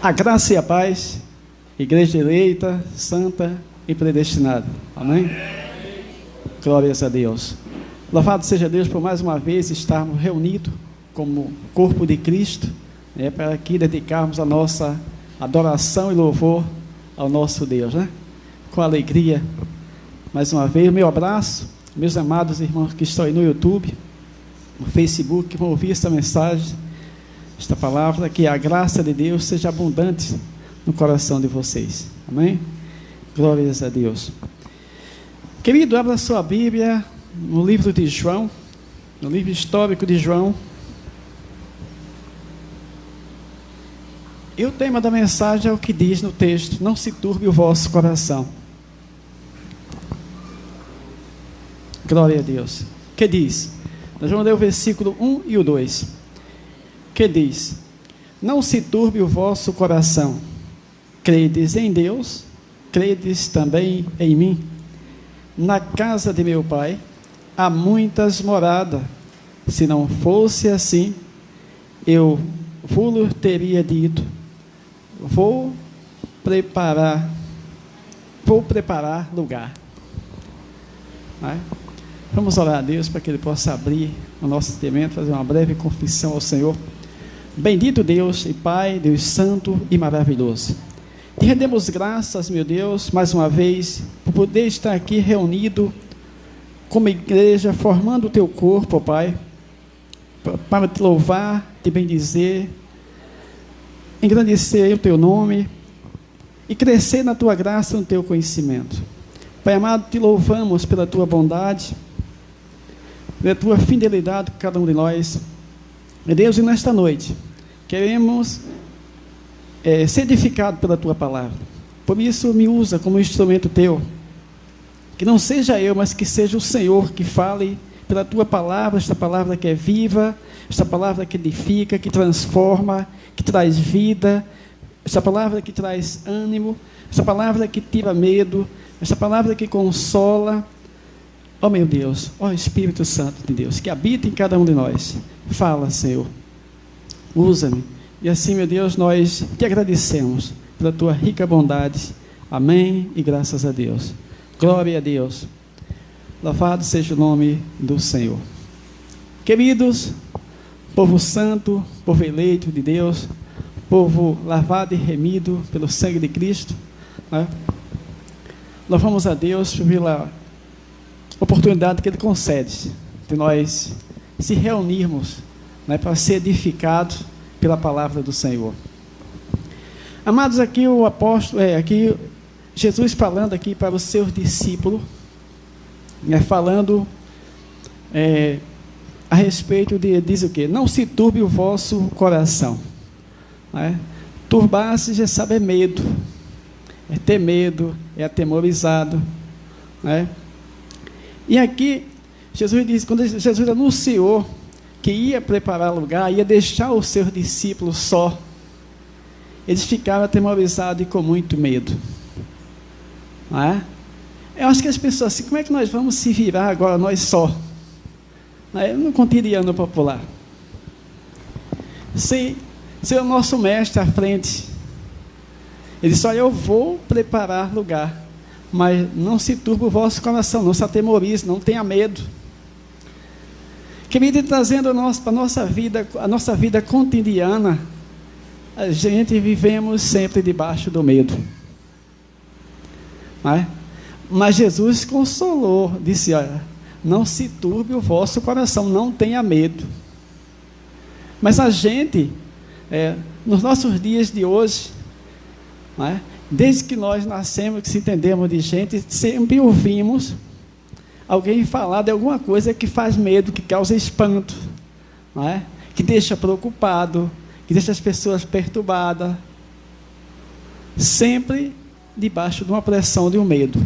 A graça e a paz, igreja eleita, santa e predestinada. Amém? Glórias a Deus. Louvado seja Deus por mais uma vez estarmos reunidos como corpo de Cristo, para aqui dedicarmos a nossa adoração e louvor ao nosso Deus, com alegria. Mais uma vez, meu abraço, meus amados irmãos que estão aí no YouTube, no Facebook, que vão ouvir esta mensagem, esta palavra, que a graça de Deus seja abundante no coração de vocês. Amém? Glórias a Deus. Querido, abra sua Bíblia no livro de João, no livro histórico de João. E o tema da mensagem é o que diz no texto: não se turbe o vosso coração. Glória a Deus. Que diz? Nós vamos ler o versículo 1 e o 2. Que diz: não se turbe o vosso coração. Credes em Deus, credes também em mim. Na casa de meu Pai há muitas moradas. Se não fosse assim, eu vos teria dito: vou preparar lugar. Vamos orar a Deus para que Ele possa abrir o nosso entendimento, fazer uma breve confissão ao Senhor. Bendito Deus e Pai, Deus santo e maravilhoso, te rendemos graças, meu Deus, mais uma vez, por poder estar aqui reunido como igreja, formando o teu corpo, ó Pai, para te louvar, te bendizer, engrandecer o teu nome e crescer na tua graça, no teu conhecimento. Pai amado, te louvamos pela tua bondade, pela tua fidelidade com cada um de nós. Meu Deus, e nesta noite queremos ser edificados pela tua palavra. Por isso me usa como instrumento teu, que não seja eu, mas que seja o Senhor que fale pela tua palavra, esta palavra que é viva, esta palavra que edifica, que transforma, que traz vida, esta palavra que traz ânimo, esta palavra que tira medo, esta palavra que consola. Ó meu Deus, ó Espírito Santo de Deus, que habita em cada um de nós. Fala, Senhor, usa-me. E assim, meu Deus, nós te agradecemos pela tua rica bondade. Amém e graças a Deus. Glória a Deus. Louvado seja o nome do Senhor. Queridos, povo santo, povo eleito de Deus, povo lavado e remido pelo sangue de Cristo, louvamos a Deus pela oportunidade que Ele concede de nós se reunirmos, para ser edificados pela palavra do Senhor. Amados, aqui o apóstolo, aqui Jesus falando aqui para os seus discípulos, falando a respeito de, diz o quê? Não se turbe o vosso coração. Turbar-se, já sabe, é medo, é ter medo, é atemorizado. E aqui, Jesus diz, quando Jesus anunciou que ia preparar lugar, ia deixar os seus discípulos só, eles ficaram atemorizados e com muito medo. Eu acho que as pessoas assim, como é que nós vamos se virar agora, nós só? No cotidiano popular. Se o nosso mestre à frente, ele disse: olha, eu vou preparar lugar, mas não se turbe o vosso coração, não se atemorize, não tenha medo. Querido, trazendo para a nossa vida cotidiana, a gente vivemos sempre debaixo do medo. Mas Jesus consolou, disse: olha, não se turbe o vosso coração, não tenha medo. Mas a gente, nos nossos dias de hoje, desde que nós nascemos, que se entendemos de gente, sempre ouvimos alguém falar de alguma coisa que faz medo, que causa espanto, que deixa preocupado, que deixa as pessoas perturbadas, sempre debaixo de uma pressão de um medo.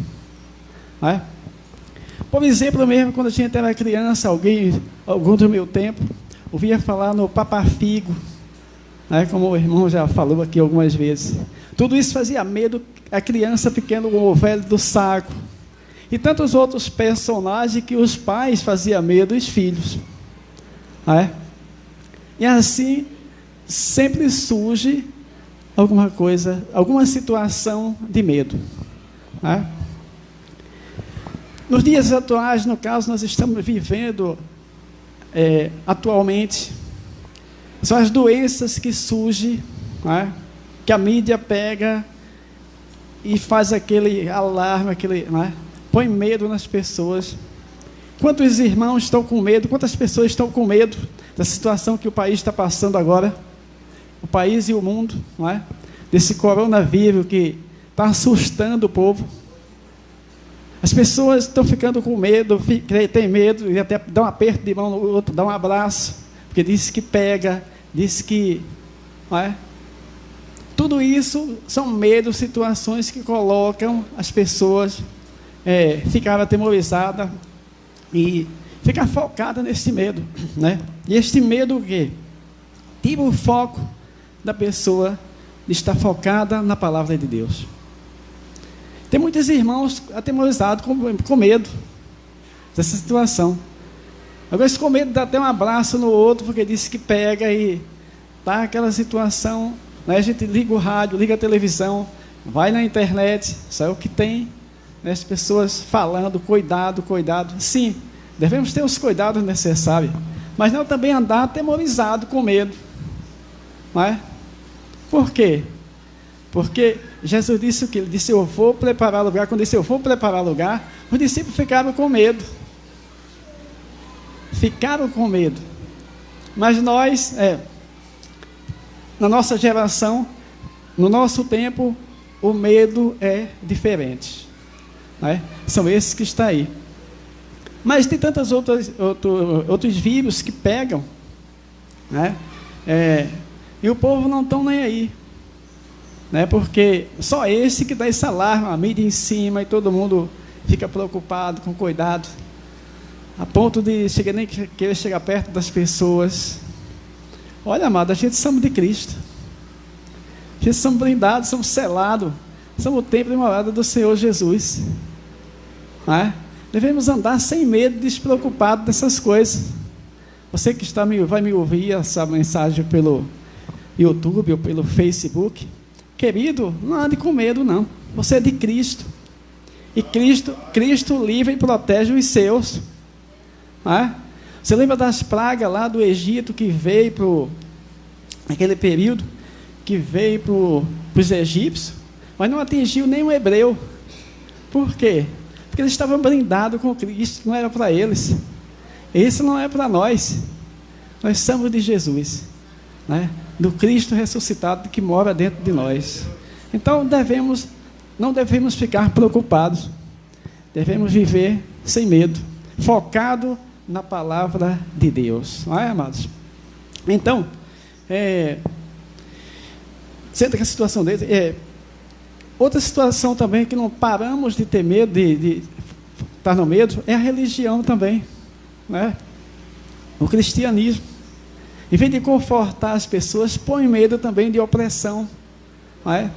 Por exemplo, mesmo quando a gente era criança, algum do meu tempo, ouvia falar no papafigo, como o irmão já falou aqui algumas vezes. Tudo isso fazia medo a criança pequena, o velho do saco, e tantos outros personagens que os pais faziam medo dos filhos. E assim sempre surge alguma coisa, alguma situação de medo. Né? Nos dias atuais, no caso, nós estamos vivendo atualmente, são as doenças que surgem, né? Que a mídia pega e faz aquele alarme, né? Põe medo nas pessoas. Quantos irmãos estão com medo, quantas pessoas estão com medo da situação que o país está passando agora? O país e o mundo, não é? Desse coronavírus que está assustando o povo. As pessoas estão ficando com medo, tem medo, e até dá um aperto de mão no outro, dá um abraço, porque diz que pega, diz que... Não é? Tudo isso são medos, situações que colocam as pessoas ficar atemorizadas e ficar focadas nesse medo, né? E este medo o quê? Tira o foco da pessoa de estar focada na palavra de Deus. Tem muitos irmãos atemorizados com medo dessa situação. Agora, esse com medo dá até um abraço no outro, porque disse que pega e tá aquela situação, né? A gente liga o rádio, liga a televisão, vai na internet, sabe o que tem, né? As pessoas falando, cuidado, cuidado. Sim, devemos ter os cuidados necessários, mas não também andar atemorizado com medo. Não é? Por quê? Porque Jesus disse o que? Ele disse, eu vou preparar lugar. Quando disse, eu vou preparar lugar, os discípulos ficaram com medo. Ficaram com medo. Mas nós, na nossa geração, no nosso tempo, o medo é diferente. Não é? São esses que estão aí. Mas tem tantos outros vírus que pegam, né? E o povo não está nem aí, né? Porque só esse que dá esse alarme, a mídia em cima, e todo mundo fica preocupado, com cuidado, a ponto de nem querer chegar perto das pessoas. Olha, amado, a gente somos de Cristo, a gente somos blindados, somos selados, somos o templo e morada do Senhor Jesus, né? Devemos andar sem medo, despreocupado dessas coisas. Você que vai me ouvir essa mensagem pelo YouTube ou pelo Facebook, querido, não ande com medo não, você é de Cristo, e Cristo livra e protege os seus, não é? Você lembra das pragas lá do Egito que veio naquele período, que veio para os egípcios, mas não atingiu nenhum hebreu. Por quê? Porque eles estavam blindados com Cristo, não era para eles. Esse não é para nós. Nós somos de Jesus, né? Do Cristo ressuscitado que mora dentro de nós. Então não devemos ficar preocupados. Devemos viver sem medo, focado na palavra de Deus. Não é, amados? Então, senta que a situação dele outra situação também que não paramos de ter medo, de estar no medo, é a religião também, né? O cristianismo, em vez de confortar as pessoas, põe medo também de opressão, não é?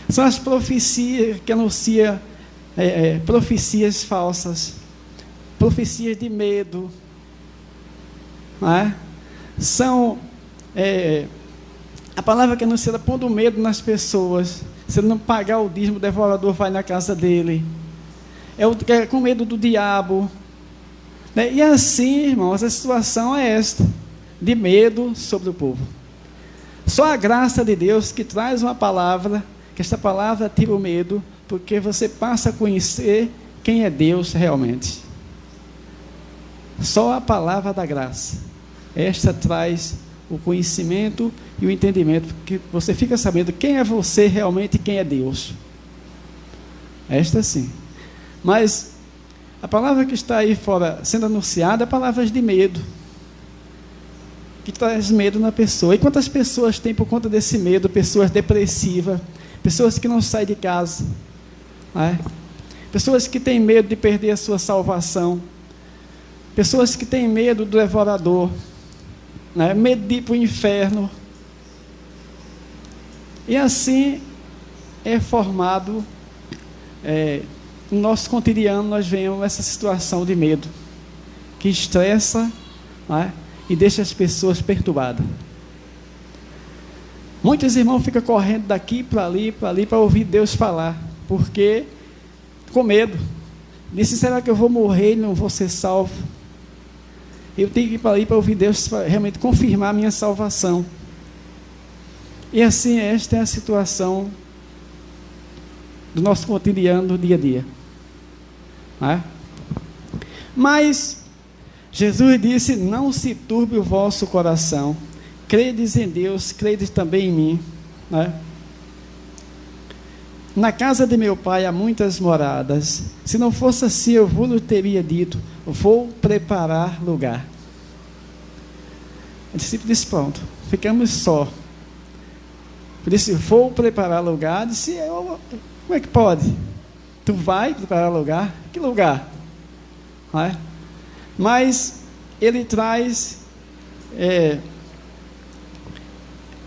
São as profecias que anunciam profecias falsas, profecias de medo, não é? São a palavra que anuncia pondo medo nas pessoas. Se ele não pagar o dízimo, o devorador vai na casa dele. É com medo do diabo, né? E assim, irmãos, a situação é esta, de medo sobre o povo. Só a graça de Deus que traz uma palavra, que esta palavra tira o medo, porque você passa a conhecer quem é Deus realmente. Só a palavra da graça, esta traz o conhecimento e o entendimento, porque você fica sabendo quem é você realmente e quem é Deus. Esta sim. Mas a palavra que está aí fora sendo anunciada é palavras de medo, que traz medo na pessoa. E quantas pessoas tem por conta desse medo? Pessoas depressivas, pessoas que não saem de casa, né? Pessoas que têm medo de perder a sua salvação, pessoas que têm medo do devorador, né? Medo de ir para o inferno. E assim é formado no nosso cotidiano. Nós vemos essa situação de medo que estressa, né? E deixa as pessoas perturbadas. Muitos irmãos ficam correndo daqui para ali, para ouvir Deus falar, porque com medo. Disse, será que eu vou morrer e não vou ser salvo? Eu tenho que ir para ali para ouvir Deus realmente confirmar a minha salvação. E assim, esta é a situação do nosso cotidiano, do dia a dia. Não é? Mas Jesus disse, não se turbe o vosso coração, credes em Deus, credes também em mim. Não é? Na casa de meu pai há muitas moradas, se não fosse assim eu vos teria dito, vou preparar lugar. O discípulo disse, pronto, ficamos só. Ele disse, vou preparar lugar. Disse, como é que pode? Tu vai preparar lugar? Que lugar? Não é? Mas ele traz,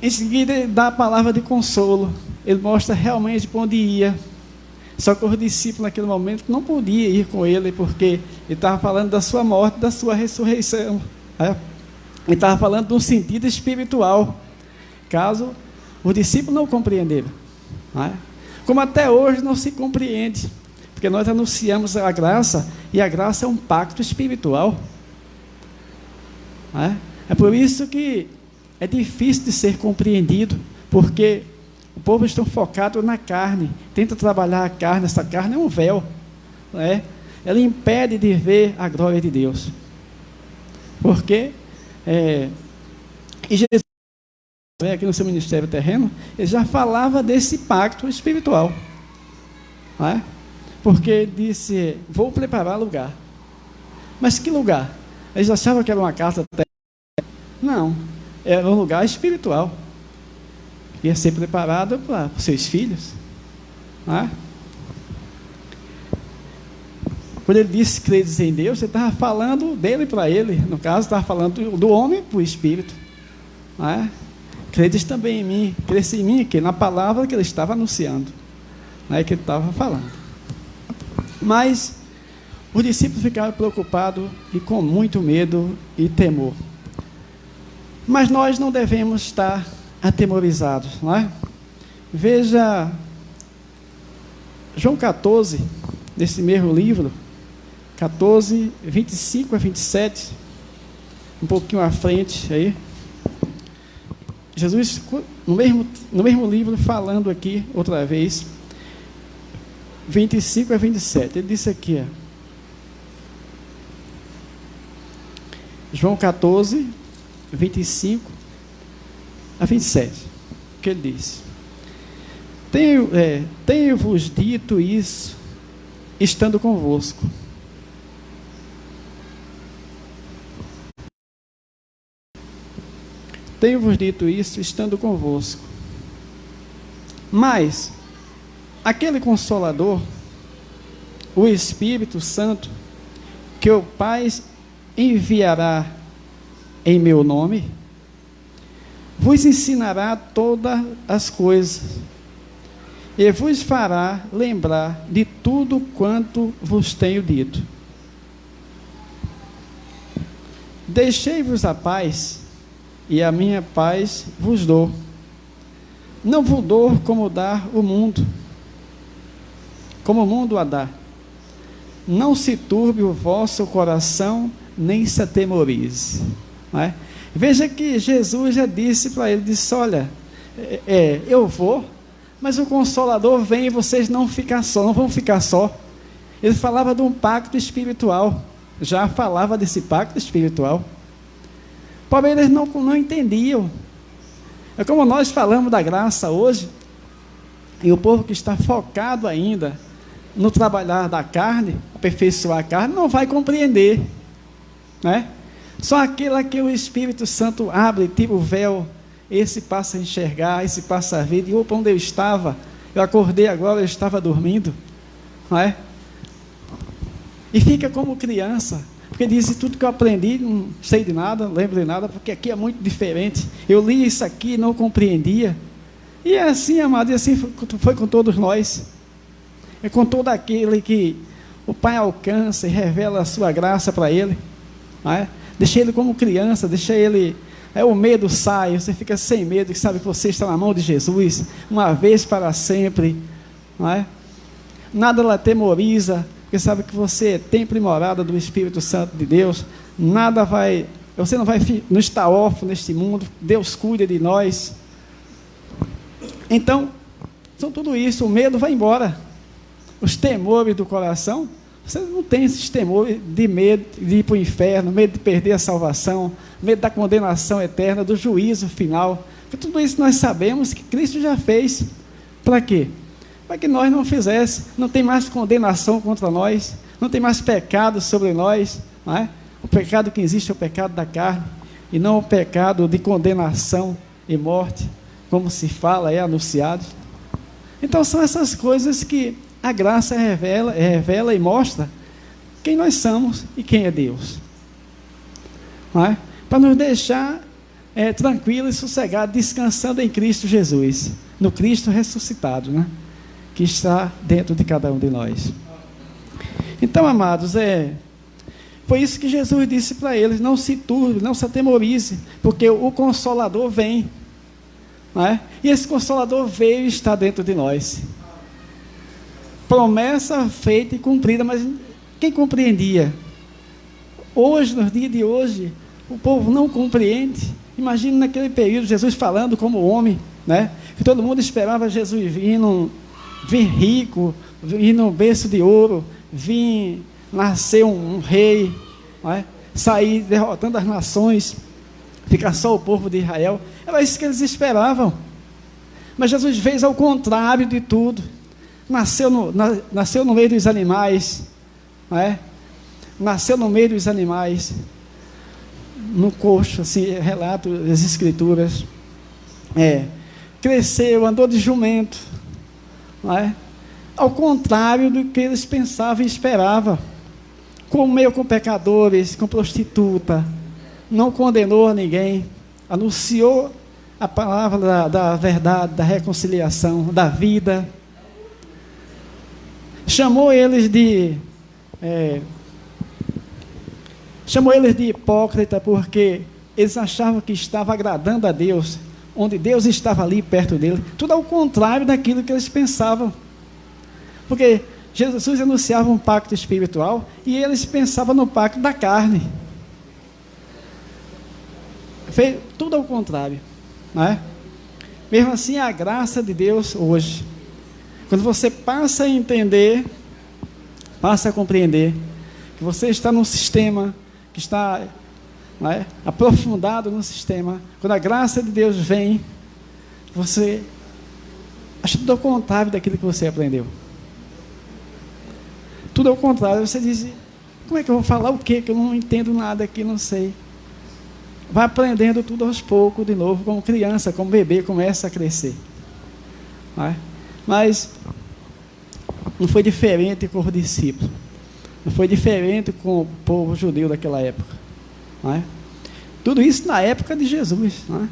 em seguida ele dá a palavra de consolo. Ele mostra realmente para onde ia. Só que os discípulos naquele momento não podiam ir com ele, porque ele estava falando da sua morte, da sua ressurreição. Né? Ele estava falando de um sentido espiritual. Caso os discípulos não compreenderam. Né? Como até hoje não se compreende. Porque nós anunciamos a graça, e a graça é um pacto espiritual. Né? É por isso que é difícil de ser compreendido, porque o povo está focado na carne, tenta trabalhar a carne. Essa carne é um véu, né? Ela impede de ver a glória de Deus. Porque e Jesus, aqui no seu ministério terreno, ele já falava desse pacto espiritual, né? Porque ele disse, vou preparar lugar. Mas que lugar? Eles achavam que era uma casa terrena. Não, era um lugar espiritual. Ia ser preparado para os seus filhos. Né? Quando ele disse credes em Deus, ele estava falando dele para ele. No caso, estava falando do homem para o espírito. Né? Credes também em mim. Cresce em mim, que na palavra que ele estava anunciando, né? Que ele estava falando. Mas os discípulos ficaram preocupados e com muito medo e temor. Mas nós não devemos estar atemorizados, não é? Veja João 14, nesse mesmo livro, 14, 25 a 27, um pouquinho à frente aí. Jesus, no mesmo livro, falando aqui outra vez, 25 a 27, ele disse aqui, João 14, 25 a 27, o que ele diz? Tenho-vos dito isso, estando convosco. Tenho-vos dito isso, estando convosco. Mas, aquele Consolador, o Espírito Santo, que o Pai enviará em meu nome, vos ensinará todas as coisas, e vos fará lembrar de tudo quanto vos tenho dito. Deixei-vos a paz, e a minha paz vos dou. Não vos dou como dá o mundo, como o mundo a dá. Não se turbe o vosso coração, nem se atemorize. Não é? Veja que Jesus já disse para ele, disse, olha, eu vou, mas o Consolador vem e vocês não vão ficar só. Ele falava de um pacto espiritual, já falava desse pacto espiritual. Porém, eles não entendiam. É como nós falamos da graça hoje, e o povo que está focado ainda no trabalhar da carne, aperfeiçoar a carne, não vai compreender, né? Só aquele que o Espírito Santo abre, tira o véu, esse passa a enxergar, esse passa a ver, e opa, onde eu estava? Eu acordei agora, eu estava dormindo, não é? E fica como criança, porque diz, tudo que eu aprendi, não sei de nada, não lembro de nada, porque aqui é muito diferente, eu li isso aqui e não compreendia. E é assim, amado, e assim foi com todos nós. É com todo aquele que o Pai alcança e revela a sua graça para ele, não é? Deixa ele como criança, deixa ele Aí o medo sai, você fica sem medo, que sabe que você está na mão de Jesus, uma vez para sempre, não é? Nada lhe atemoriza, porque sabe que você é templo e morada do Espírito Santo de Deus, você não está órfão neste mundo, Deus cuida de nós. Então, são tudo isso, o medo vai embora, os temores do coração, você não tem esses temores de medo de ir para o inferno, medo de perder a salvação, medo da condenação eterna, do juízo final, porque tudo isso nós sabemos que Cristo já fez. Para quê? Para que nós não fizéssemos, não tem mais condenação contra nós, não tem mais pecado sobre nós, não é? O pecado que existe é o pecado da carne, e não o pecado de condenação e morte, como se fala, é anunciado. Então são essas coisas que a graça revela e mostra quem nós somos e quem é Deus. Não é? Para nos deixar tranquilos e sossegados, descansando em Cristo Jesus, no Cristo ressuscitado, né? Que está dentro de cada um de nós. Então, amados, foi isso que Jesus disse para eles: não se turbe, não se atemorize, porque o Consolador vem. Não é? E esse Consolador veio e está dentro de nós. Promessa feita e cumprida, mas quem compreendia? Hoje, nos dias de hoje, o povo não compreende. Imagina naquele período, Jesus falando como homem, né? Que todo mundo esperava Jesus vir rico, vir no berço de ouro, vir nascer um rei, não é? Sair derrotando as nações, ficar só o povo de Israel. Era isso que eles esperavam. Mas Jesus fez ao contrário de tudo. Nasceu no meio dos animais, não é? Nasceu no meio dos animais, no coxo, assim, relato das Escrituras. Cresceu, andou de jumento, não é? Ao contrário do que eles pensavam e esperavam. Comeu com pecadores, com prostituta, não condenou a ninguém, anunciou a palavra da verdade, da reconciliação, da vida. Chamou eles de hipócrita, porque eles achavam que estava agradando a Deus, onde Deus estava ali perto dele, tudo ao contrário daquilo que eles pensavam, porque Jesus anunciava um pacto espiritual, e eles pensavam no pacto da carne. Fez tudo ao contrário, não é? Mesmo assim, a graça de Deus hoje, quando você passa a entender, passa a compreender, que você está num sistema que está, não é, aprofundado no sistema, quando a graça de Deus vem, você acha tudo ao contrário daquilo que você aprendeu. Tudo ao contrário, você diz: como é que eu vou falar o quê? Que eu não entendo nada aqui, não sei. Vai aprendendo tudo aos poucos, de novo, como criança, como bebê, começa a crescer. Não é? Mas não foi diferente com os discípulos, não foi diferente com o povo judeu daquela época, não é? Tudo isso na época de Jesus, não é?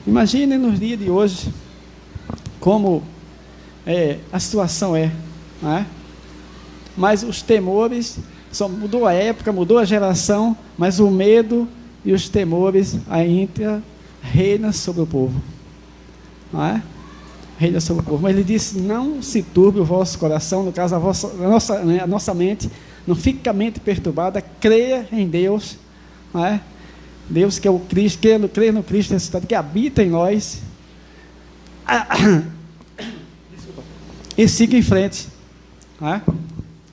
Imagine nos dias de hoje como a situação não é? Mas os temores, só mudou a época, mudou a geração, mas o medo e os temores ainda reinam sobre o povo, não é? Reina sobre o povo. Mas ele disse: não se turbe o vosso coração, no caso a nossa mente, não fique a mente perturbada, creia em Deus, não é? Deus que é o Cristo, creia no Cristo ressuscitado, que habita em nós, e siga em frente, não é?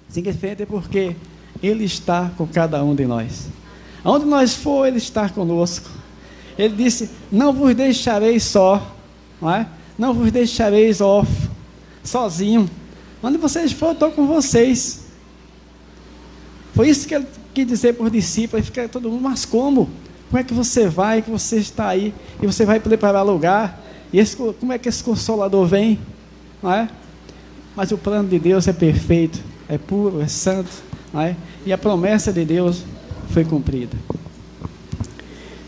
Siga em frente, porque Ele está com cada um de nós. Aonde nós for, Ele está conosco. Ele disse: não vos deixarei só, não é? Não vos deixareis órfãos, sozinho. Onde vocês forem, eu estou com vocês. Foi isso que ele quis dizer para os discípulos. Fica todo mundo: mas como? Como é que você vai, que você está aí, e você vai preparar lugar? E como é que esse Consolador vem? Não é? Mas o plano de Deus é perfeito, é puro, é santo, não é? E a promessa de Deus foi cumprida.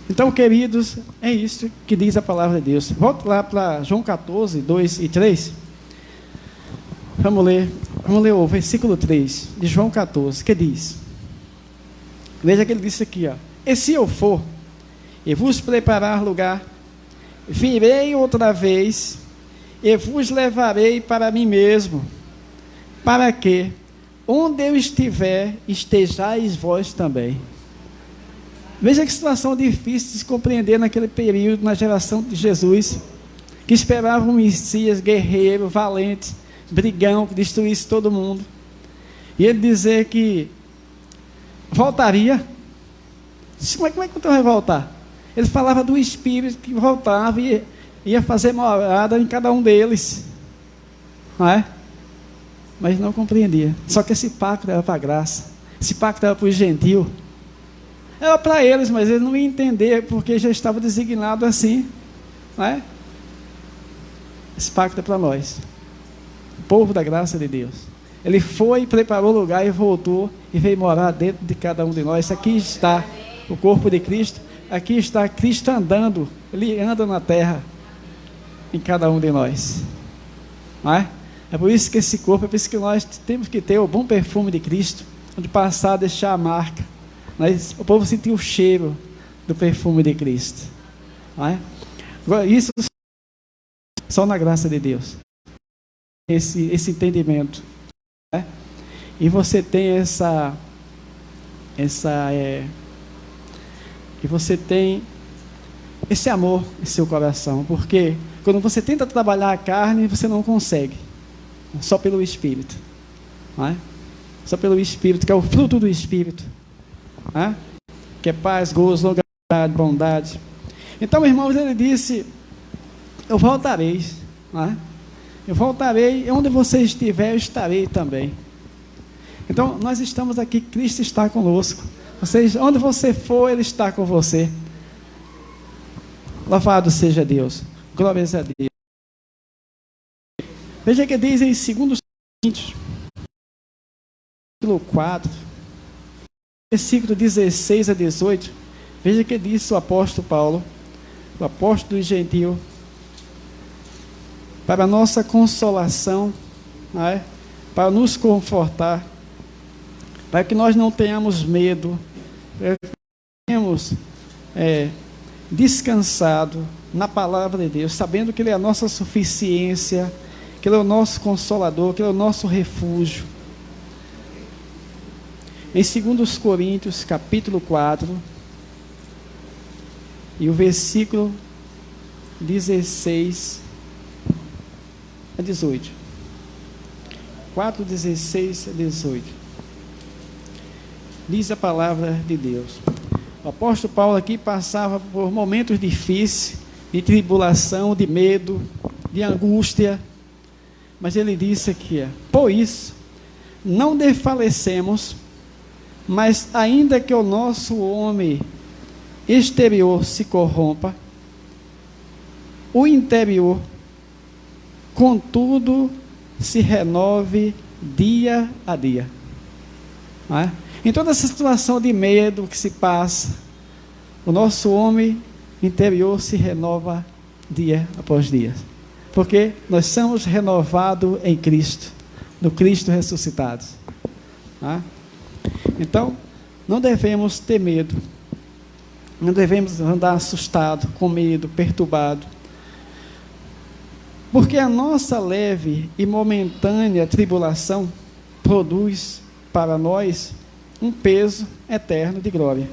Então, queridos, é isso que diz a palavra de Deus. Volta lá para João 14, 2 e 3. Vamos ler o versículo 3 de João 14, que diz: veja que ele disse aqui, ó: e se eu for e vos preparar lugar, virei outra vez e vos levarei para mim mesmo, para que, onde eu estiver, estejais vós também. Veja que situação difícil de se compreender naquele período, na geração de Jesus, que esperava um Messias guerreiro, valente, brigão, que destruísse todo mundo. E ele dizer que voltaria. Como é que tu vai voltar? Ele falava do Espírito que voltava e ia fazer morada em cada um deles. Não é? Mas não compreendia. Só que esse pacto era para a graça. Esse pacto era para os gentios. Era para eles, mas eles não iam entender, porque já estava designado assim. Não é? Esse pacto é para nós. O povo da graça de Deus. Ele foi, preparou o lugar e voltou e veio morar dentro de cada um de nós. Aqui está o corpo de Cristo. Aqui está Cristo andando. Ele anda na terra em cada um de nós. Não é? É por isso que esse corpo, é por isso que nós temos que ter o bom perfume de Cristo, onde passar a deixar a marca. Mas o povo sentiu o cheiro do perfume de Cristo. Não é? Agora, isso só na graça de Deus. Esse entendimento. Né? E você tem e você tem esse amor em seu coração, porque quando você tenta trabalhar a carne, você não consegue, só pelo Espírito, não é? Só pelo Espírito, que é o fruto do Espírito, não é? Que é paz, gozo, longanimidade, bondade. Então, irmãos, ele disse: eu voltarei, não é? Eu voltarei, onde você estiver, eu estarei também. Então, nós estamos aqui, Cristo está conosco. Onde você for, Ele está com você. Louvado seja Deus. Glórias a Deus. Veja que diz em 2 Coríntios, capítulo 4, versículo 16 a 18. Veja que diz o apóstolo Paulo, o apóstolo do gentil, para a nossa consolação, não é? Para nos confortar, para que nós não tenhamos medo, para que tenhamos descansado na palavra de Deus, sabendo que Ele é a nossa suficiência, que Ele é o nosso consolador, que Ele é o nosso refúgio. Em 2 Coríntios, capítulo 4, e o versículo 16 a 18. 4, 16 a 18. Diz a palavra de Deus. O apóstolo Paulo aqui passava por momentos difíceis, de tribulação, de medo, de angústia, mas ele disse aqui: por isso, não desfalecemos, mas ainda que o nosso homem exterior se corrompa, o interior, contudo, se renove dia a dia. Não é? Em toda essa situação de medo que se passa, o nosso homem interior se renova dia após dia, porque nós somos renovados em Cristo, no Cristo ressuscitado. Tá? Então, não devemos ter medo, não devemos andar assustado, com medo, perturbado, porque a nossa leve e momentânea tribulação produz para nós um peso eterno de glória.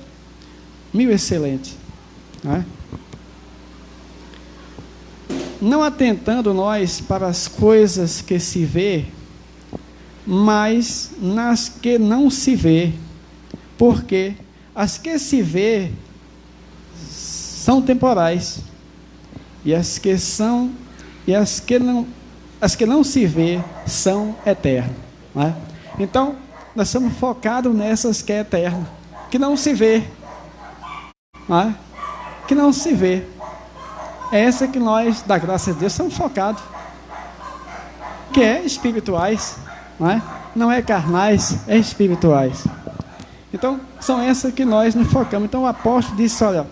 Mil excelente. Não atentando nós para as coisas que se vê, mas nas que não se vê, porque as que se vê são temporais, e as que não se vê são eternas. Então, nós estamos focados nessas que é eterna, que não se vê, que não se vê. É essa que nós, da graça de Deus, estamos focados, que é espirituais, não é carnais, é espirituais. Então, são essas que nós nos focamos. Então, o apóstolo disse: olha,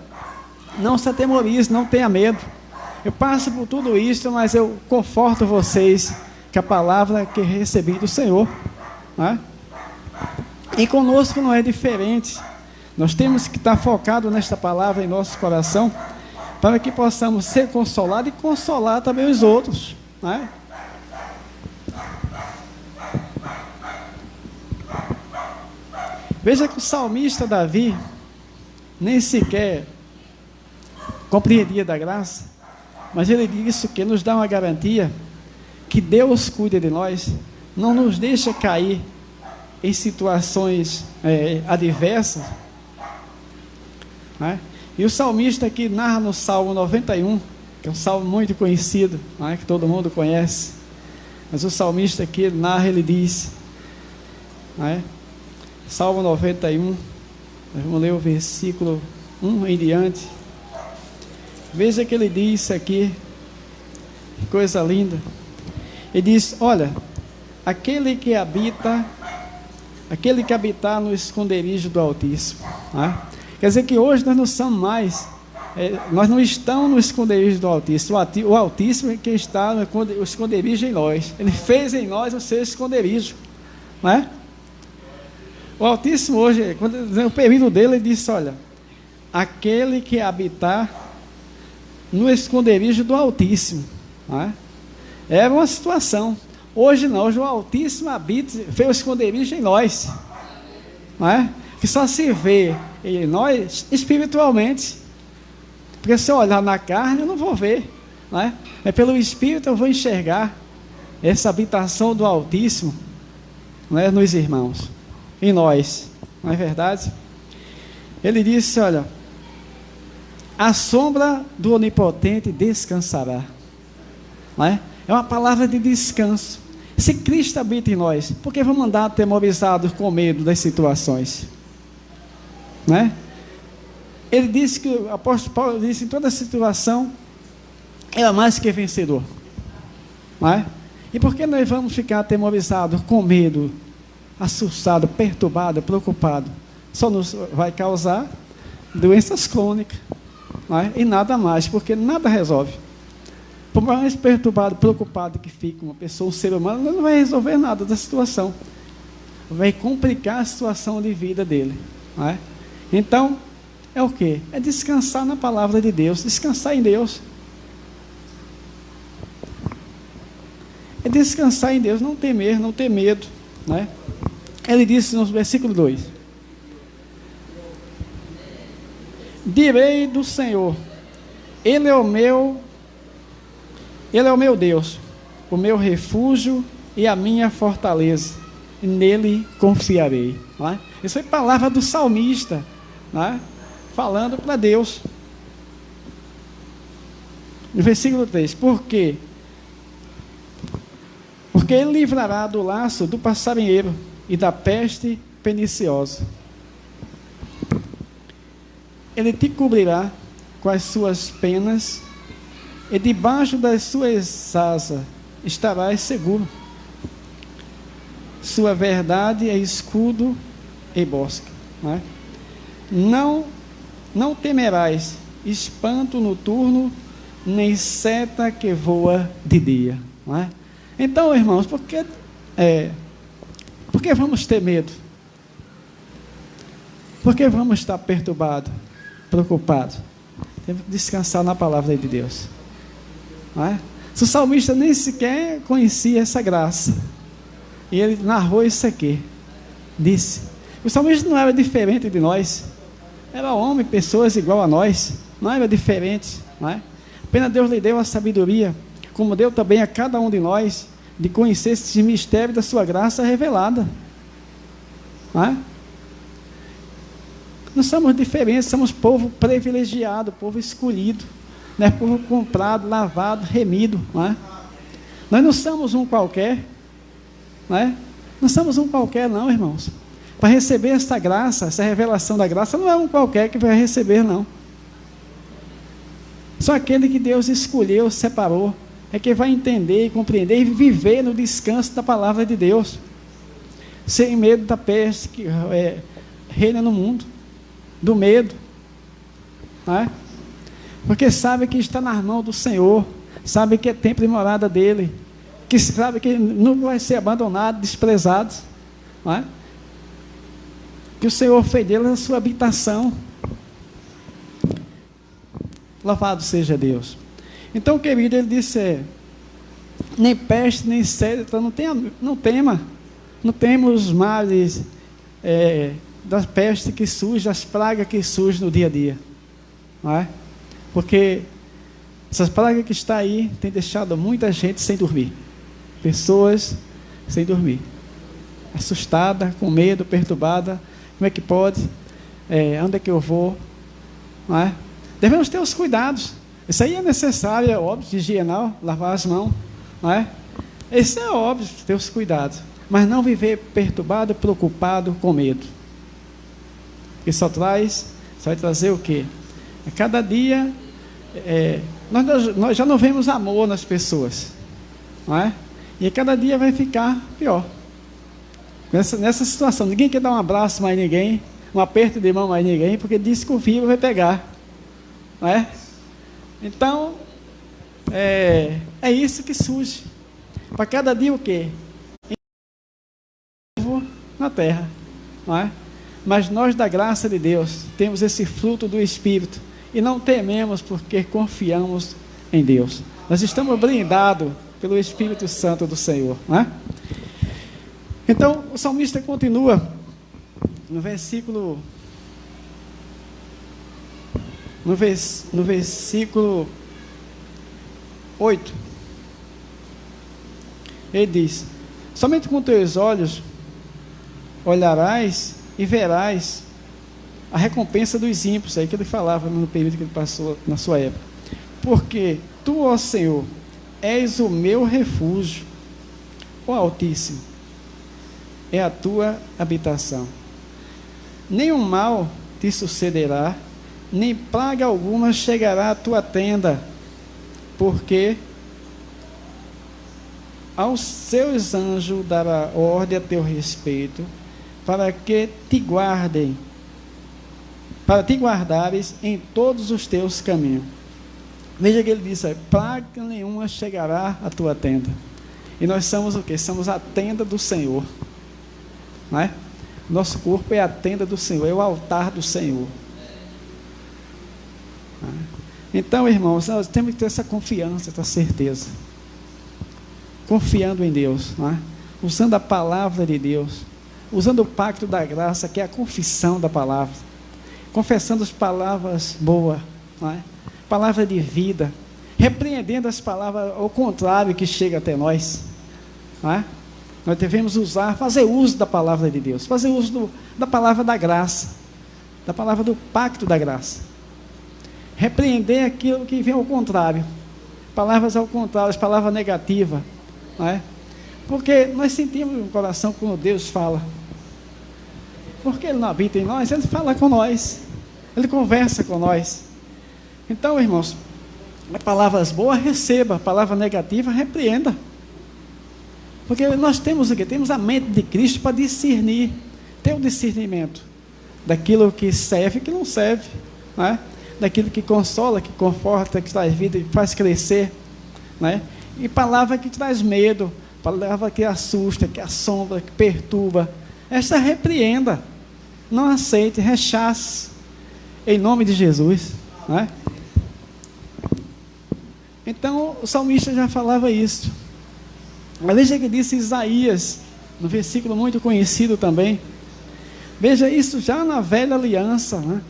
não se atemorize, não tenha medo. Eu passo por tudo isso, mas eu conforto vocês que a palavra que recebi do Senhor, e conosco não é diferente. Nós temos que estar focados nesta palavra em nosso coração, para que possamos ser consolados e consolar também os outros, né? Veja que o salmista Davi nem sequer compreendia da graça, mas ele disse que nos dá uma garantia que Deus cuida de nós, não nos deixa cair em situações adversas, né? E o salmista aqui narra no Salmo 91, que é um salmo muito conhecido, né, que todo mundo conhece, mas o salmista aqui narra, ele diz, né, Salmo 91, nós vamos ler o versículo 1 em diante. Veja que ele diz aqui, que coisa linda. Ele diz: olha, aquele que habitar no esconderijo do Altíssimo, né? Quer dizer que hoje nós não somos mais, nós não estamos no esconderijo do Altíssimo. O Altíssimo é quem está no esconderijo em nós. Ele fez em nós o seu esconderijo, né? O Altíssimo hoje, no período dele, ele disse: olha, aquele que habitar no esconderijo do Altíssimo, né? Era uma situação. Hoje não, hoje o Altíssimo habita, fez o esconderijo em nós, né? Que só se vê em nós espiritualmente, porque se eu olhar na carne eu não vou ver, né? Mas pelo Espírito eu vou enxergar essa habitação do Altíssimo, né, nos irmãos, em nós, não é verdade? Ele disse: olha, a sombra do Onipotente descansará, não é? É uma palavra de descanso. Se Cristo habita em nós, por que vamos andar atemorizados com medo das situações, né? Ele disse que o apóstolo Paulo disse: em toda situação era mais que vencedor, não é? E por que nós vamos ficar atemorizados, com medo, assustado, perturbado, preocupado? Só nos vai causar doenças crônicas, não é? E nada mais, porque nada resolve. Por mais perturbado, preocupado que fique uma pessoa, um ser humano, não vai resolver nada da situação, vai complicar a situação de vida dele, não é? Então, é o que? É descansar na palavra de Deus, descansar em Deus. É descansar em Deus, não temer, não ter medo, né? Ele disse no versículo 2: direi do Senhor, Ele é o meu Deus, o meu refúgio e a minha fortaleza, e nele confiarei, não é? Isso é palavra do salmista, não é? Falando para Deus. No versículo 3: por quê? Porque Ele livrará do laço do passarinheiro e da peste perniciosa. Ele te cobrirá com as suas penas, e debaixo das suas asas estarás seguro. Sua verdade é escudo e bosque, não é? Não temerás espanto noturno, nem seta que voa de dia, não é? Então, irmãos, por que vamos ter medo? Por que vamos estar perturbados, preocupados? Temos que descansar na palavra de Deus, não é? Se o salmista nem sequer conhecia essa graça, e ele narrou isso aqui, disse: o salmista não era diferente de nós, era homem, pessoas igual a nós, não era diferente, não é? Apenas Deus lhe deu a sabedoria, como deu também a cada um de nós, de conhecer esse mistério da sua graça revelada, não é? Não somos diferentes, somos povo privilegiado, povo escolhido, né? Povo comprado, lavado, remido, não é? Nós não somos um qualquer, não é? Não somos um qualquer não, irmãos. Para receber essa graça, essa revelação da graça, não é um qualquer que vai receber, não. Só aquele que Deus escolheu, separou, é que vai entender, compreender e viver no descanso da palavra de Deus, sem medo da peste que reina no mundo, do medo, não é? Porque sabe que está nas mãos do Senhor, sabe que é tempo de morada dele, que sabe que não vai ser abandonado, desprezado, não é? que o Senhor fez dele a sua habitação. Louvado seja Deus. Então, querido, ele disse, nem peste, nem sede, então não tema. Não temos os males das pestes que surgem, das pragas que surgem no dia a dia. Não é? Porque essas pragas que estão aí têm deixado muita gente sem dormir. Pessoas sem dormir. Assustada, com medo, perturbada. Como é que pode? Onde é que eu vou? Não é? Devemos ter os cuidados. Isso aí é necessário, é óbvio, de higienal, lavar as mãos. Não é? Isso é óbvio, ter os cuidados. Mas não viver perturbado, preocupado, com medo. Isso só vai trazer o quê? A cada dia, nós já não vemos amor nas pessoas. Não é? E a cada dia vai ficar pior. Nessa situação, ninguém quer dar um abraço mais ninguém, um aperto de mão mais ninguém, porque diz que o vírus vai pegar. Não é? Então, é isso que surge. Para cada dia o quê? Na terra. Não é? Mas nós, da graça de Deus, temos esse fruto do Espírito e não tememos porque confiamos em Deus. Nós estamos blindados pelo Espírito Santo do Senhor. Não é? Então, o salmista continua no versículo 8. Ele diz: somente com teus olhos olharás e verás a recompensa dos ímpios, aí que ele falava no período que ele passou na sua época. Porque tu, ó Senhor, és o meu refúgio, ó Altíssimo, é a tua habitação. Nenhum mal te sucederá, nem praga alguma chegará à tua tenda, porque aos seus anjos dará ordem a teu respeito, para que te guardem, para te guardares em todos os teus caminhos. Veja que ele diz, praga nenhuma chegará à tua tenda. E nós somos o quê? Somos a tenda do Senhor. Não é? Nosso corpo é a tenda do Senhor, é o altar do Senhor. Então, irmãos, nós temos que ter essa confiança, essa certeza. Confiando em Deus, não é? Usando a palavra de Deus, usando o pacto da graça, que é a confissão da palavra, confessando as palavras boas, não é? Palavra de vida, repreendendo as palavras ao contrário que chega até nós, não é? Nós devemos fazer uso da palavra de Deus, fazer uso da palavra da graça, da palavra do pacto da graça, repreender aquilo que vem ao contrário, palavras ao contrário, as palavras negativas, não é? Porque nós sentimos no coração quando Deus fala. Porque Ele não habita em nós, Ele fala com nós, Ele conversa com nós. Então, irmãos, palavras boas receba, palavra negativa repreenda. Porque nós temos o quê? Temos a mente de Cristo para discernir, ter o discernimento daquilo que serve e que não serve, não é? Daquilo que consola, que conforta, que traz vida, que faz crescer, não é? E palavra que traz medo, palavra que assusta, que assombra, que perturba, essa repreenda, não aceite, rechace, em nome de Jesus, não é? Então o salmista já falava isso. Veja que disse Isaías, no versículo muito conhecido também. Veja isso já na velha aliança, né?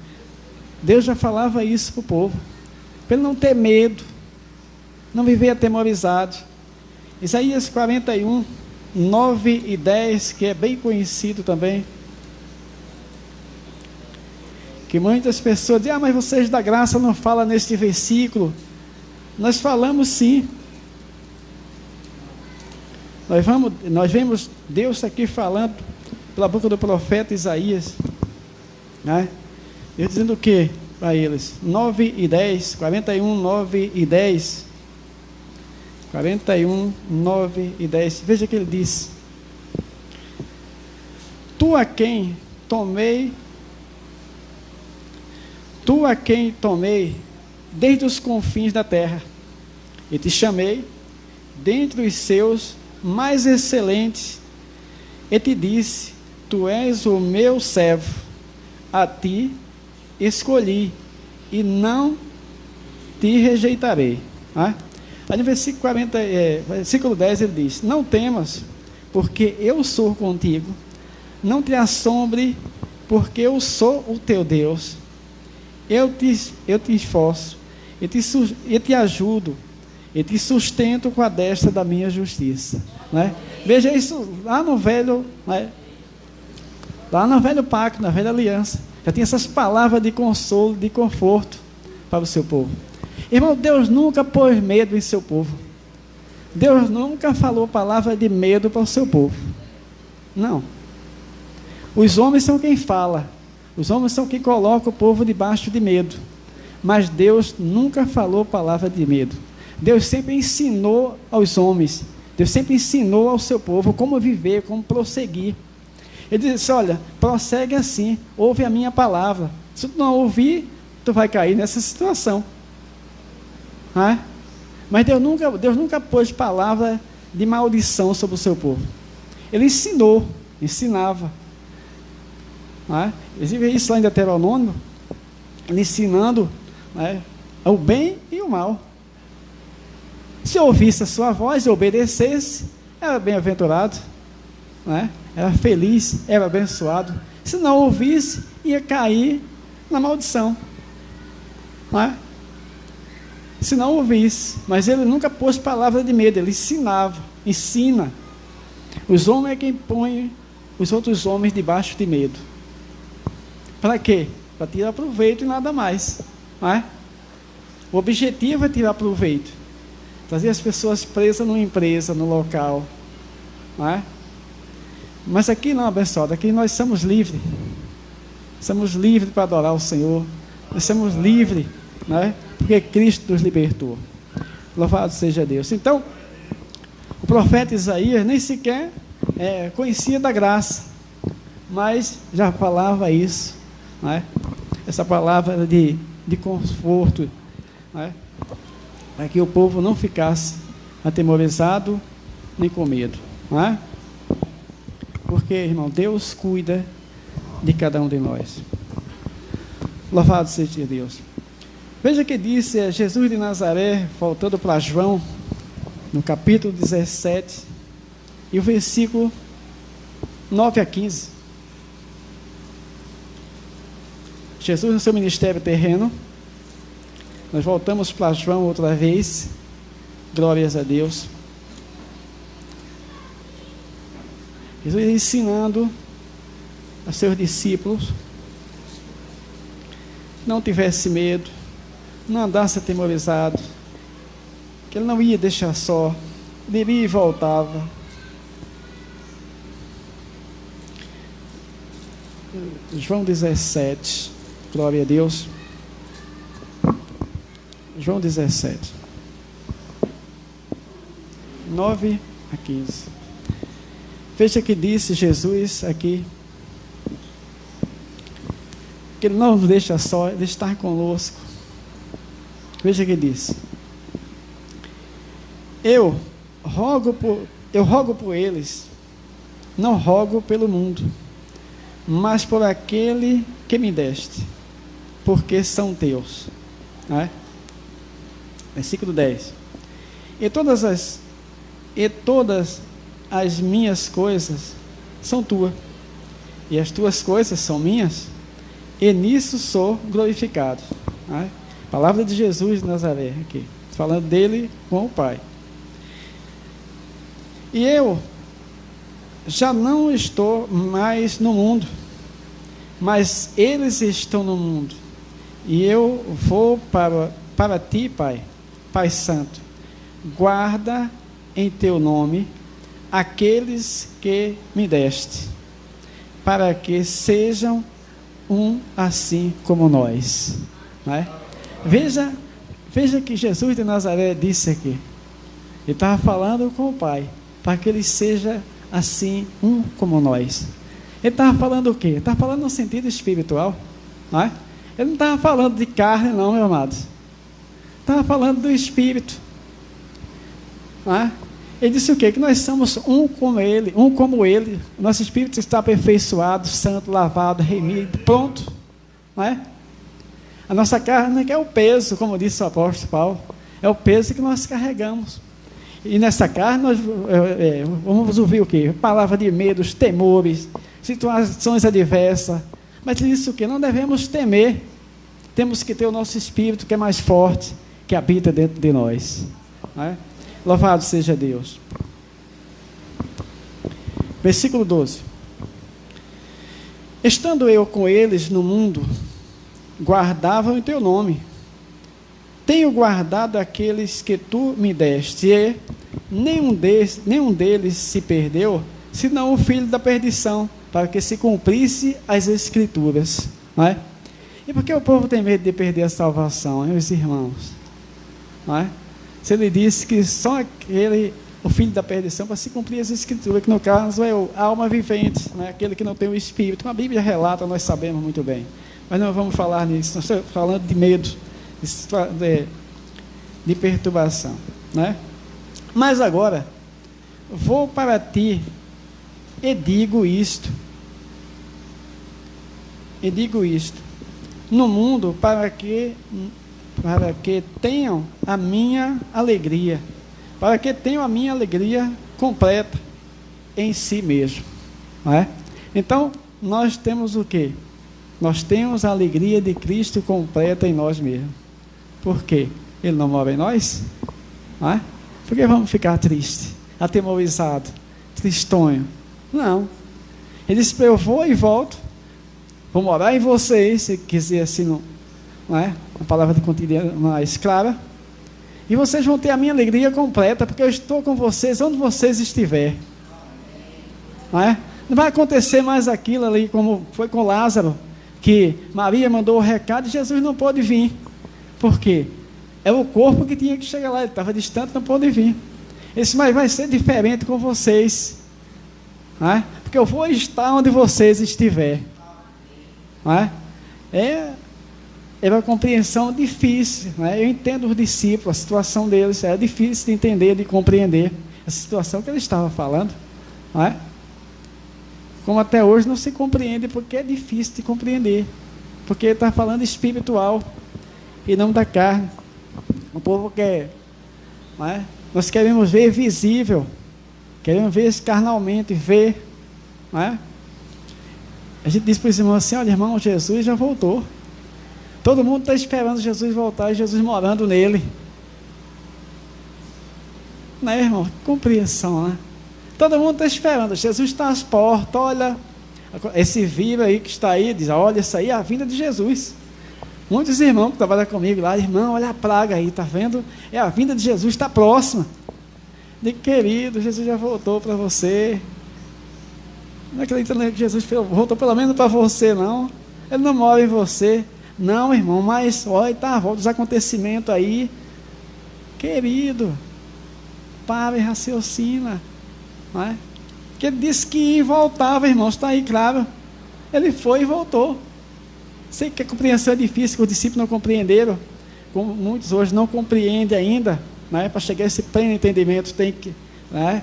Deus já falava isso para o povo, para ele não ter medo, não viver atemorizado. Isaías 41, 9 e 10, que é bem conhecido também, que muitas pessoas dizem, mas vocês da graça não falam neste versículo. Nós falamos sim. Nós vemos Deus aqui falando pela boca do profeta Isaías, né? Ele dizendo o que para eles? 9 e 10, 41, 9 e 10. 41, 9 e 10. Veja que ele diz: Tu a quem tomei desde os confins da terra, e te chamei dentre os seus mais excelentes, e te disse, tu és o meu servo, a ti escolhi, e não te rejeitarei. Aí no versículo 10 ele diz: não temas, porque eu sou contigo, não te assombre, porque eu sou o teu Deus, eu te esforço, eu te ajudo, eu te sustento com a destra da minha justiça. Né? Veja isso lá no velho, né? Lá no velho pacto, na velha aliança, já tinha essas palavras de consolo, de conforto para o seu povo. Irmão, Deus nunca pôs medo em seu povo. Deus nunca falou palavra de medo para o seu povo. Não. Os homens são quem fala. Os homens são quem coloca o povo debaixo de medo. Mas Deus nunca falou palavra de medo. Deus sempre ensinou aos homens. Deus sempre ensinou ao seu povo como viver, como prosseguir. Ele disse: olha, prossegue assim, ouve a minha palavra. Se tu não ouvir, tu vai cair nessa situação. Mas Deus nunca pôs palavra de maldição sobre o seu povo. Ele ensinava. Você vê isso lá em Deuteronômio, ele ensinando o bem e o mal. Se ouvisse a sua voz e obedecesse, era bem-aventurado, era feliz, era abençoado. Se não ouvisse, ia cair na maldição. Se não ouvisse, mas ele nunca pôs palavra de medo, ele ensina. Os homens é quem põe os outros homens debaixo de medo. Para quê? Para tirar proveito e nada mais. O objetivo é tirar proveito. Trazer as pessoas presas numa empresa, no local. Mas aqui não, abençoado, aqui nós somos livres. Somos livres para adorar o Senhor. Nós somos livres, porque Cristo nos libertou. Louvado seja Deus. Então, o profeta Isaías nem sequer conhecia da graça, mas já falava isso, essa palavra de conforto, para que o povo não ficasse atemorizado nem com medo. Porque, irmão, Deus cuida de cada um de nós. Louvado seja Deus. Veja que disse Jesus de Nazaré, voltando para João, no capítulo 17, e o versículo 9 a 15. Jesus no seu ministério terreno, nós voltamos para João outra vez, glórias a Deus. Jesus ensinando a seus discípulos, não tivesse medo, não andasse atemorizado, que ele não ia deixar só, ele ia e voltava. João 17, glória a Deus. João 17, 9 a 15. Veja que disse Jesus aqui, que ele não nos deixa só, ele está conosco. Veja que disse: eu rogo por eles, não rogo pelo mundo, mas por aquele que me deste, porque são teus. Versículo 10. E todas as minhas coisas são tuas, e as tuas coisas são minhas, e nisso sou glorificado. Palavra de Jesus de Nazaré aqui, falando dele com o Pai. E eu já não estou mais no mundo, mas eles estão no mundo, e eu vou para ti, Pai, Pai Santo. Guarda em teu nome aqueles que me deste, para que sejam um assim como nós. Veja que Jesus de Nazaré disse aqui, ele estava falando com o Pai, para que ele seja assim, um como nós. Ele estava falando o quê? Ele estava falando no sentido espiritual, ele não estava falando de carne não, meu amado, estava falando do Espírito. Ele disse o quê? Que nós somos um como Ele, nosso Espírito está aperfeiçoado, santo, lavado, remido, pronto não é? A nossa carne é o peso, como disse o apóstolo Paulo, é o peso que nós carregamos. E nessa carne nós vamos ouvir o quê? Palavra de medos, temores, situações adversas. Mas isso o quê? Não devemos temer. Temos que ter o nosso espírito que é mais forte, que habita dentro de nós. Não é? Louvado seja Deus. Versículo 12. Estando eu com eles no mundo, guardavam o teu nome. Tenho guardado aqueles que tu me deste, e nenhum deles se perdeu, senão o filho da perdição, para que se cumprisse as Escrituras. Não é? E por que o povo tem medo de perder a salvação, hein, meus irmãos? Não é? Se ele disse que só aquele, o filho da perdição, para se cumprir as Escrituras, que no caso é a alma vivente, não é? Aquele que não tem o Espírito. A Bíblia relata, nós sabemos muito bem. Mas não vamos falar nisso, nós estamos falando de medo, de perturbação. Né? Mas agora, vou para ti e digo isto. No mundo, para que tenham a minha alegria. Para que tenham a minha alegria completa em si mesmo. Não é? Então, nós temos o quê? Nós temos a alegria de Cristo completa em nós mesmos. Por quê? Ele não mora em nós? Não é? Por que vamos ficar tristes, atemorizados, tristonhos? Não. Ele disse, eu vou e volto, vou morar em vocês, se quiser assim, não é? A palavra de cotidiano mais clara. E vocês vão ter a minha alegria completa, porque eu estou com vocês onde vocês estiverem. Não é? Não vai acontecer mais aquilo ali, como foi com Lázaro, que Maria mandou o recado e Jesus não pôde vir. Por quê? É o corpo que tinha que chegar lá, ele estava distante, não pôde vir. Ele disse, mas vai ser diferente com vocês. Não é? Porque eu vou estar onde vocês estiverem. Não é? É uma compreensão difícil. Não é? Eu entendo os discípulos, a situação deles, é difícil de entender, de compreender a situação que ele estava falando. Não é? Como até hoje não se compreende, porque é difícil de compreender, porque ele está falando espiritual e não da carne. O povo quer, não é? Nós queremos ver visível, queremos ver carnalmente, ver, não é? A gente diz para os irmãos assim, olha irmão, Jesus já voltou, todo mundo está esperando Jesus voltar e Jesus morando nele, não é, irmão? Compreensão, né? Todo mundo está esperando, Jesus está às portas, olha, esse vírus aí que está aí, diz, olha, isso aí é a vinda de Jesus. Muitos irmãos que trabalham comigo lá, irmão, olha a praga aí, está vendo? É a vinda de Jesus, está próxima. Digo, querido, Jesus já voltou para você. Não acredita que Jesus voltou pelo menos para você, não. Ele não mora em você. Não, irmão, mas olha, tá, volta os acontecimentos aí. Querido, para e raciocina. Não é? Porque ele disse que ia e voltava, irmãos, está aí claro. Ele foi e voltou. Sei que a compreensão é difícil, que os discípulos não compreenderam, como muitos hoje não compreendem ainda, né? Para chegar a esse pleno entendimento tem que, né?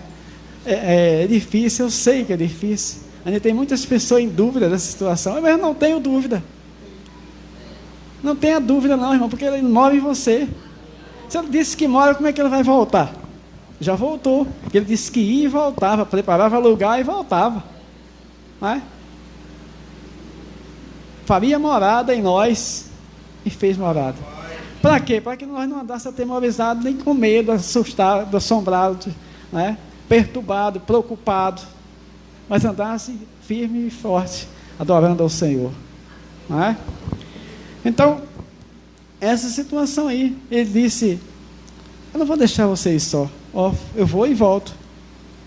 É difícil, eu sei que é difícil. Ainda tem muitas pessoas em dúvida dessa situação, mas eu não tenho dúvida. Não tenha dúvida não, irmão, porque ele mora em você. Se ele disse que mora, como é que ele vai voltar? Já voltou. Ele disse que ia e voltava, preparava lugar e voltava. Não é? Faria morada em nós e fez morada. Para quê? Para que nós não andássemos atemorizados, nem com medo, assustado, assombrado, né? Perturbado, preocupado, mas andasse firme e forte, adorando ao Senhor. Não é? Então, essa situação aí, ele disse, eu não vou deixar vocês só, eu vou e volto,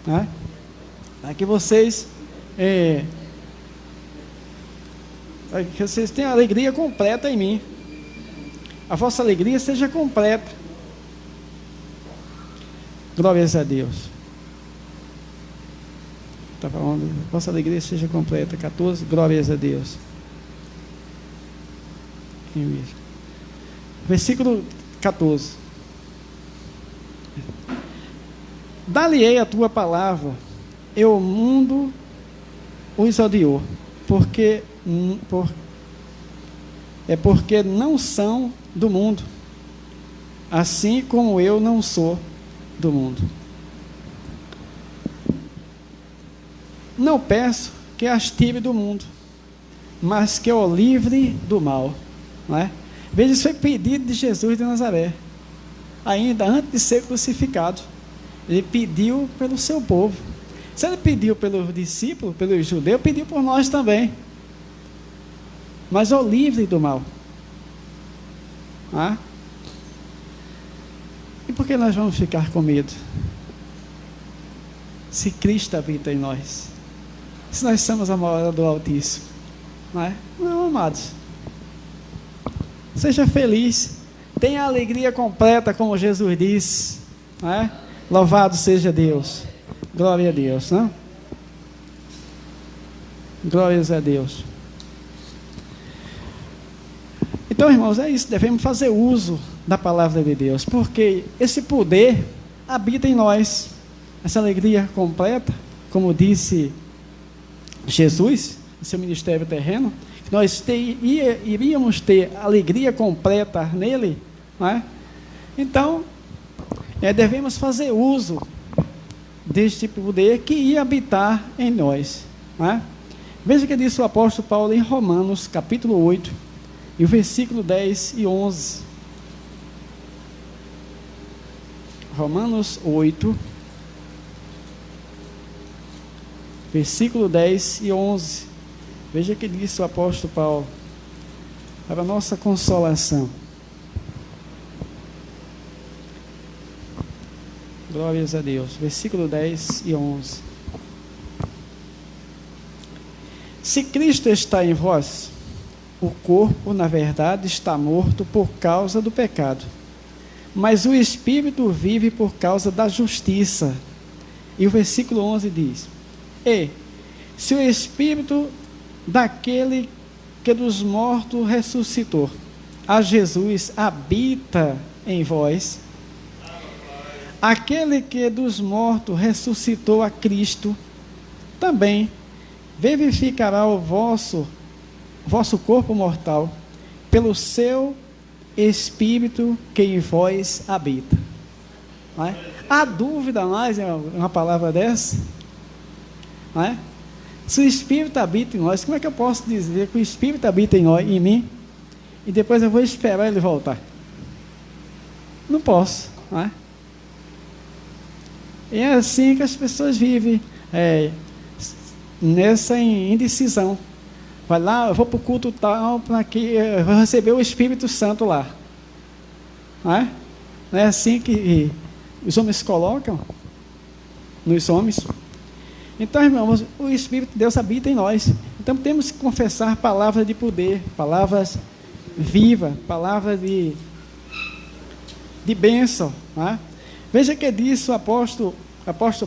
né? Para que vocês que vocês tenham alegria completa em mim, a vossa alegria seja completa. Glórias a Deus. Está falando, a vossa alegria seja completa. 14, glórias a Deus. Versículo 14. Dá-lhe-ei a tua palavra, e o mundo os odiou, porque é porque não são do mundo, assim como eu não sou do mundo. Não peço que as tire do mundo, mas que o livre do mal. Não é? Veja, isso foi pedido de Jesus de Nazaré, ainda antes de ser crucificado. Ele pediu pelo seu povo. Se ele pediu pelos discípulos, pelos judeus, pediu por nós também. Mas o livre do mal. Ah? E por que nós vamos ficar com medo? Se Cristo habita em nós, se nós somos a morada do Altíssimo, não é? Não, amados. Seja feliz, tenha alegria completa, como Jesus disse, não é? Louvado seja Deus, glória a Deus, não? Glórias a Deus. Então, irmãos, é isso, devemos fazer uso da palavra de Deus, porque esse poder habita em nós, essa alegria completa, como disse Jesus, no seu ministério terreno, que nós iríamos ter alegria completa nele, não é? Então, devemos fazer uso deste poder que ia habitar em nós, não é? Veja o que disse o apóstolo Paulo em Romanos, capítulo 8, e o versículo 10 e 11. Romanos 8, versículo 10 e 11. Veja o que disse o apóstolo Paulo, para a nossa consolação. Glórias a Deus. Versículo 10 e 11. Se Cristo está em vós, o corpo, na verdade, está morto por causa do pecado, mas o Espírito vive por causa da justiça. E o versículo 11 diz: E se o Espírito daquele que dos mortos ressuscitou a Jesus habita em vós, aquele que dos mortos ressuscitou a Cristo também vivificará o vosso corpo mortal pelo seu Espírito que em vós habita. Não é? Há dúvida mais em uma palavra dessa? Não é? Se o Espírito habita em nós, como é que eu posso dizer que o Espírito habita em mim, e depois eu vou esperar ele voltar? Não posso, não é? E é assim que as pessoas vivem, nessa indecisão. Vai lá, eu vou para o culto tal, para que eu vou receber o Espírito Santo lá. Não é? Não é assim que os homens colocam nos homens? Então, irmãos, o Espírito de Deus habita em nós. Então, temos que confessar palavras de poder, palavras vivas, palavras de bênção. Não é? Veja o que disse o apóstolo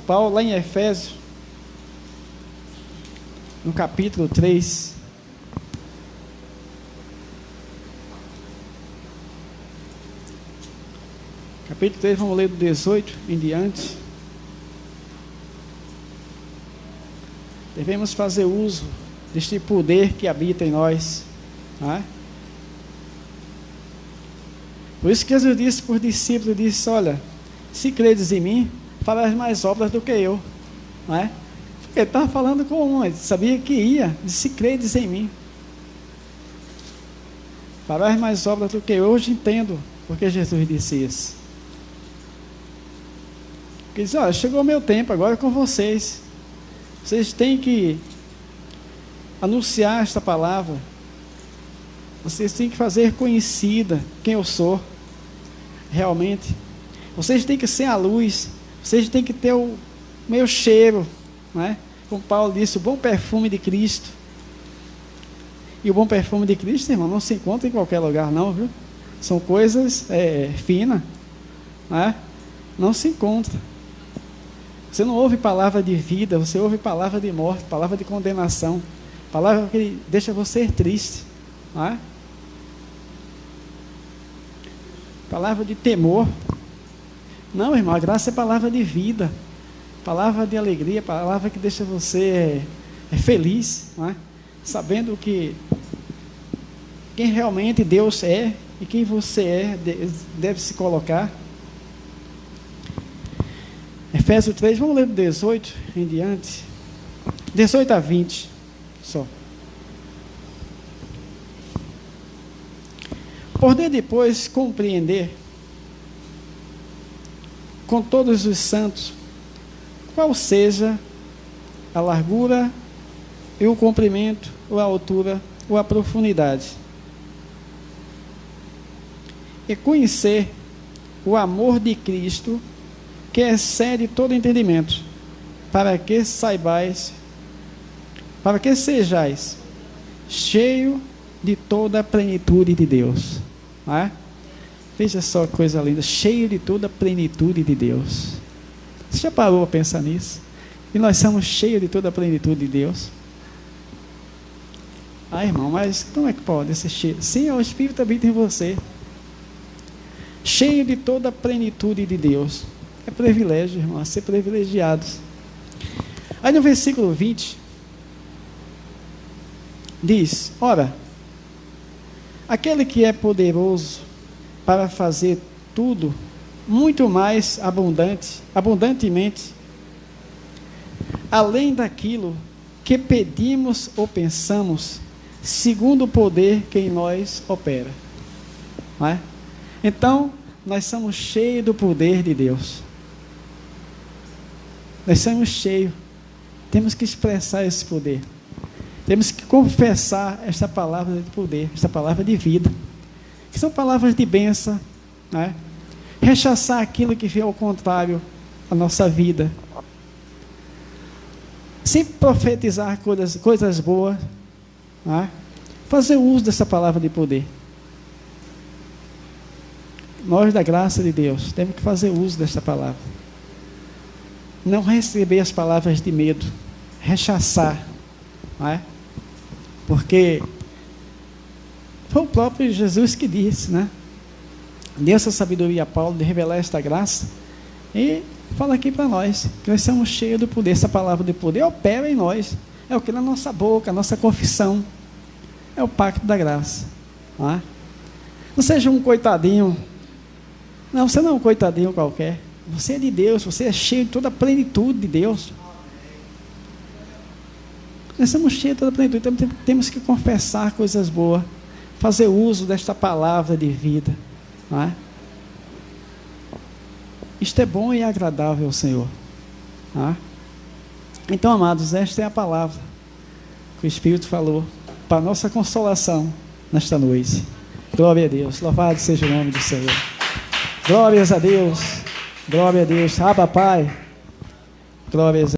Paulo lá em Efésios, no capítulo 3. Capítulo 3, vamos ler do 18 em diante. Devemos fazer uso deste poder que habita em nós. Não é? Por isso que Jesus disse para os discípulos, disse: olha, se credes em mim, farás mais obras do que eu. Não é? Porque ele estava falando com um, ele sabia que ia, disse: se credes em mim, farás mais obras do que eu. Hoje entendo porque Jesus disse isso. Ele disse: olha, chegou o meu tempo, agora é com vocês. Vocês têm que anunciar esta palavra. Vocês têm que fazer conhecida quem eu sou realmente. Vocês têm que ser a luz. Vocês têm que ter o meu cheiro, não é? Como Paulo disse, o bom perfume de Cristo. E o bom perfume de Cristo, irmão, não se encontra em qualquer lugar não, viu? São coisas finas, não é? Não se encontra. Você não ouve palavra de vida, você ouve palavra de morte, palavra de condenação, palavra que deixa você triste, não é? Palavra de temor. Não, irmão, a graça é palavra de vida, palavra de alegria, palavra que deixa você feliz, não é? Sabendo que quem realmente Deus é e quem você é, deve se colocar. Efésios 3, vamos ler do 18 em diante. 18 a 20, só. Poder depois compreender com todos os santos qual seja a largura e o comprimento, ou a altura, ou a profundidade. E conhecer o amor de Cristo, que excede todo entendimento, para que sejais cheio de toda a plenitude de Deus. Não é? Veja só que coisa linda, cheio de toda a plenitude de Deus. Você já parou a pensar nisso? E nós somos cheios de toda a plenitude de Deus? Irmão, mas como é que pode ser cheio? Sim, o Espírito habita em você. Cheio de toda a plenitude de Deus. É privilégio, irmão, ser privilegiados. Aí no versículo 20, diz: ora, aquele que é poderoso para fazer tudo muito mais abundantemente, além daquilo que pedimos ou pensamos, segundo o poder que em nós opera. Não é? Então, nós somos cheios do poder de Deus. Nós somos cheios. Temos que expressar esse poder. Temos que confessar esta palavra de poder, esta palavra de vida, que são palavras de bênção, né? Rechaçar aquilo que vem ao contrário à nossa vida. Sempre profetizar coisas boas, né? Fazer uso dessa palavra de poder. Nós, da graça de Deus, temos que fazer uso desta palavra. Não receber as palavras de medo, rechaçar, não é? Porque foi o próprio Jesus que disse, né? Deu essa sabedoria a Paulo de revelar esta graça e fala aqui para nós, que nós somos cheios do poder. Essa palavra de poder opera em nós, é o que na nossa boca, a nossa confissão, é o pacto da graça, não é? Não seja um coitadinho. Não, você não é um coitadinho qualquer. Você é de Deus, você é cheio de toda a plenitude de Deus. Nós somos cheios de toda a plenitude, então temos que confessar coisas boas, fazer uso desta palavra de vida. Não é? Isto é bom e agradável ao Senhor. Não é? Então, amados, esta é a palavra que o Espírito falou para a nossa consolação nesta noite. Glória a Deus, louvado seja o nome do Senhor. Glórias a Deus, glória a Deus. Abba, Pai, glórias a Deus.